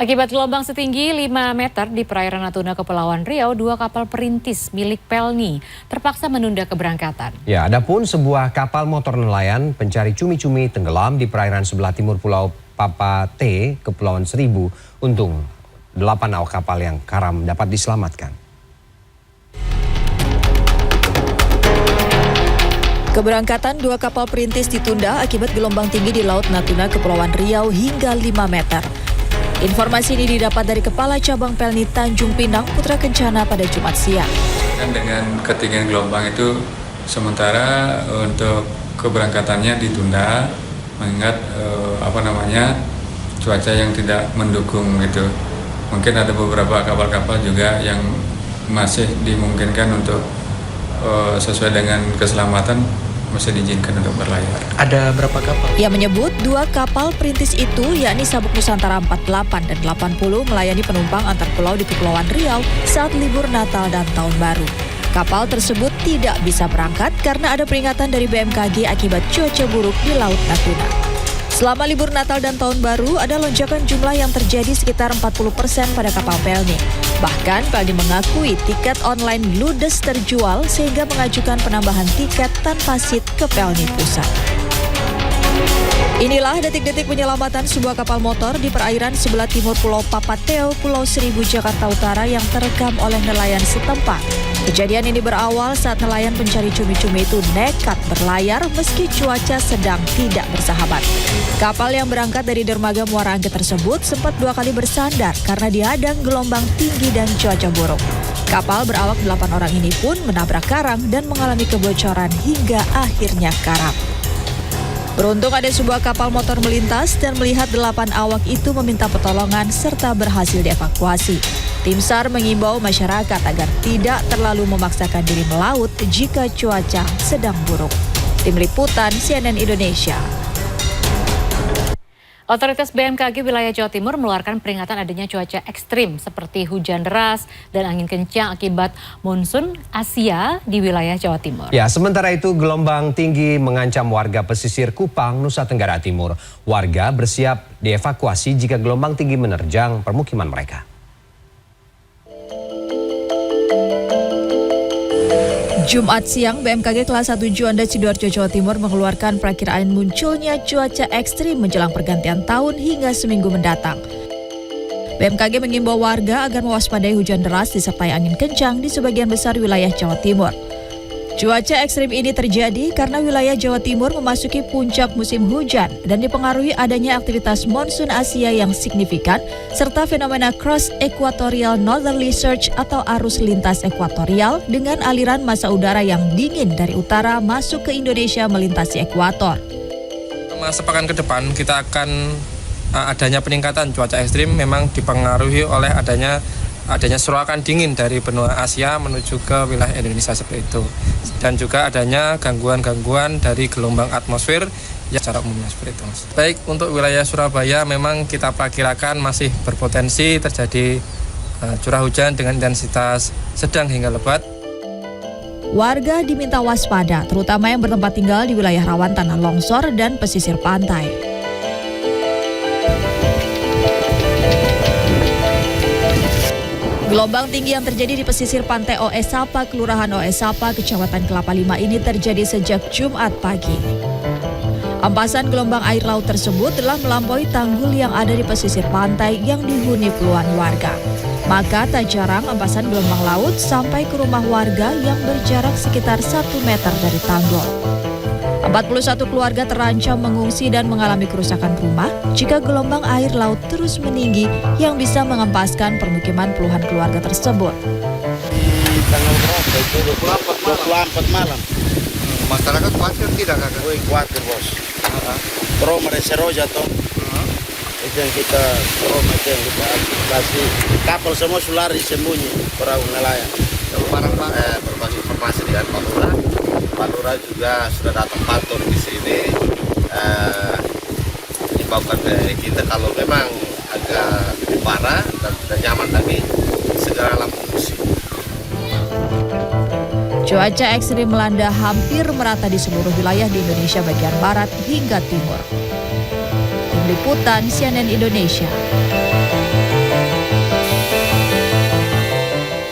Akibat gelombang setinggi 5 meter di perairan Natuna, Kepulauan Riau, 2 kapal perintis milik Pelni terpaksa menunda keberangkatan. Ya, adapun sebuah kapal motor nelayan pencari cumi-cumi tenggelam di perairan sebelah timur Pulau Papa T, Kepulauan Seribu. Untung 8 awak kapal yang karam dapat diselamatkan. Keberangkatan 2 kapal perintis ditunda akibat gelombang tinggi di Laut Natuna, Kepulauan Riau hingga 5 meter. Informasi ini didapat dari Kepala Cabang Pelni Tanjung Pinang, Putra Kencana pada Jumat siang. Dengan ketinggian gelombang itu sementara untuk keberangkatannya ditunda mengingat cuaca yang tidak mendukung gitu. Mungkin ada beberapa kapal-kapal juga yang masih dimungkinkan untuk sesuai dengan keselamatan masih diizinkan untuk berlayar. Ada berapa kapal? Ia menyebut 2 kapal perintis itu yakni Sabuk Nusantara 48 dan 80 melayani penumpang antar pulau di Kepulauan Riau saat libur Natal dan Tahun Baru. Kapal tersebut tidak bisa berangkat karena ada peringatan dari BMKG akibat cuaca buruk di Laut Natuna. Selama libur Natal dan Tahun Baru, ada lonjakan jumlah yang terjadi sekitar 40% pada kapal Pelni. Bahkan, Pelni mengakui tiket online ludes terjual sehingga mengajukan penambahan tiket tanpa seat ke Pelni Pusat. Inilah detik-detik penyelamatan sebuah kapal motor di perairan sebelah timur Pulau Papateo, Pulau Seribu, Jakarta Utara yang terekam oleh nelayan setempat. Kejadian ini berawal saat nelayan pencari cumi-cumi itu nekat berlayar meski cuaca sedang tidak bersahabat. Kapal yang berangkat dari dermaga Muara Angke tersebut sempat 2 kali bersandar karena dihadang gelombang tinggi dan cuaca buruk. Kapal berawak 8 orang ini pun menabrak karang dan mengalami kebocoran hingga akhirnya karam. Beruntung ada sebuah kapal motor melintas dan melihat 8 awak itu meminta pertolongan serta berhasil dievakuasi. Tim SAR mengimbau masyarakat agar tidak terlalu memaksakan diri melaut jika cuaca sedang buruk. Tim Liputan CNN Indonesia. Otoritas BMKG wilayah Jawa Timur mengeluarkan peringatan adanya cuaca ekstrim seperti hujan deras dan angin kencang akibat monsun Asia di wilayah Jawa Timur. Ya, sementara itu gelombang tinggi mengancam warga pesisir Kupang, Nusa Tenggara Timur. Warga bersiap dievakuasi jika gelombang tinggi menerjang permukiman mereka. Jumat siang, BMKG kelas 1 Juanda Sidoarjo, Jawa Timur mengeluarkan perakiraan munculnya cuaca ekstrim menjelang pergantian tahun hingga seminggu mendatang. BMKG mengimbau warga agar mewaspadai hujan deras disertai angin kencang di sebagian besar wilayah Jawa Timur. Cuaca ekstrim ini terjadi karena wilayah Jawa Timur memasuki puncak musim hujan dan dipengaruhi adanya aktivitas monsun Asia yang signifikan serta fenomena cross equatorial northerly surge atau arus lintas ekuatorial dengan aliran massa udara yang dingin dari utara masuk ke Indonesia melintasi ekuator. Selama sepekan ke depan kita akan adanya peningkatan cuaca ekstrim memang dipengaruhi oleh adanya serakan dingin dari benua Asia menuju ke wilayah Indonesia seperti itu. Dan juga adanya gangguan-gangguan dari gelombang atmosfer ya secara umumnya seperti itu, Mas. Baik, untuk wilayah Surabaya memang kita perkirakan masih berpotensi terjadi curah hujan dengan intensitas sedang hingga lebat. Warga diminta waspada, terutama yang bertempat tinggal di wilayah rawan tanah longsor dan pesisir pantai. Gelombang tinggi yang terjadi di pesisir pantai OS Sapa, Kelurahan OS Sapa, Kecamatan Kelapa Lima ini terjadi sejak Jumat pagi. Empasan gelombang air laut tersebut telah melampaui tanggul yang ada di pesisir pantai yang dihuni puluhan warga. Maka tak jarang empasan gelombang laut sampai ke rumah warga yang berjarak sekitar 1 meter dari tanggul. 41 keluarga terancam mengungsi dan mengalami kerusakan rumah jika gelombang air laut terus meninggi yang bisa mengempaskan permukiman puluhan keluarga tersebut. Tanggal berapa itu? 24 malam. Masyarakat khawatir tidak, Kakak? Woi, khawatir, Bos. Trauma dari Seroja toh. Itu yang kita trauma, itu yang kita kasih. Kapal semua sulari sembunyi, perahu nelayan. Berbagi informasi dengan Pak Lurah. Pak Lurah juga sudah datang patur di sini. Menyebabkan kita kalau memang agak lebih parah dan tidak nyaman lagi, segeralah mengungsi. Cuaca ekstrim melanda hampir merata di seluruh wilayah di Indonesia bagian barat hingga timur. Tim Liputan CNN Indonesia.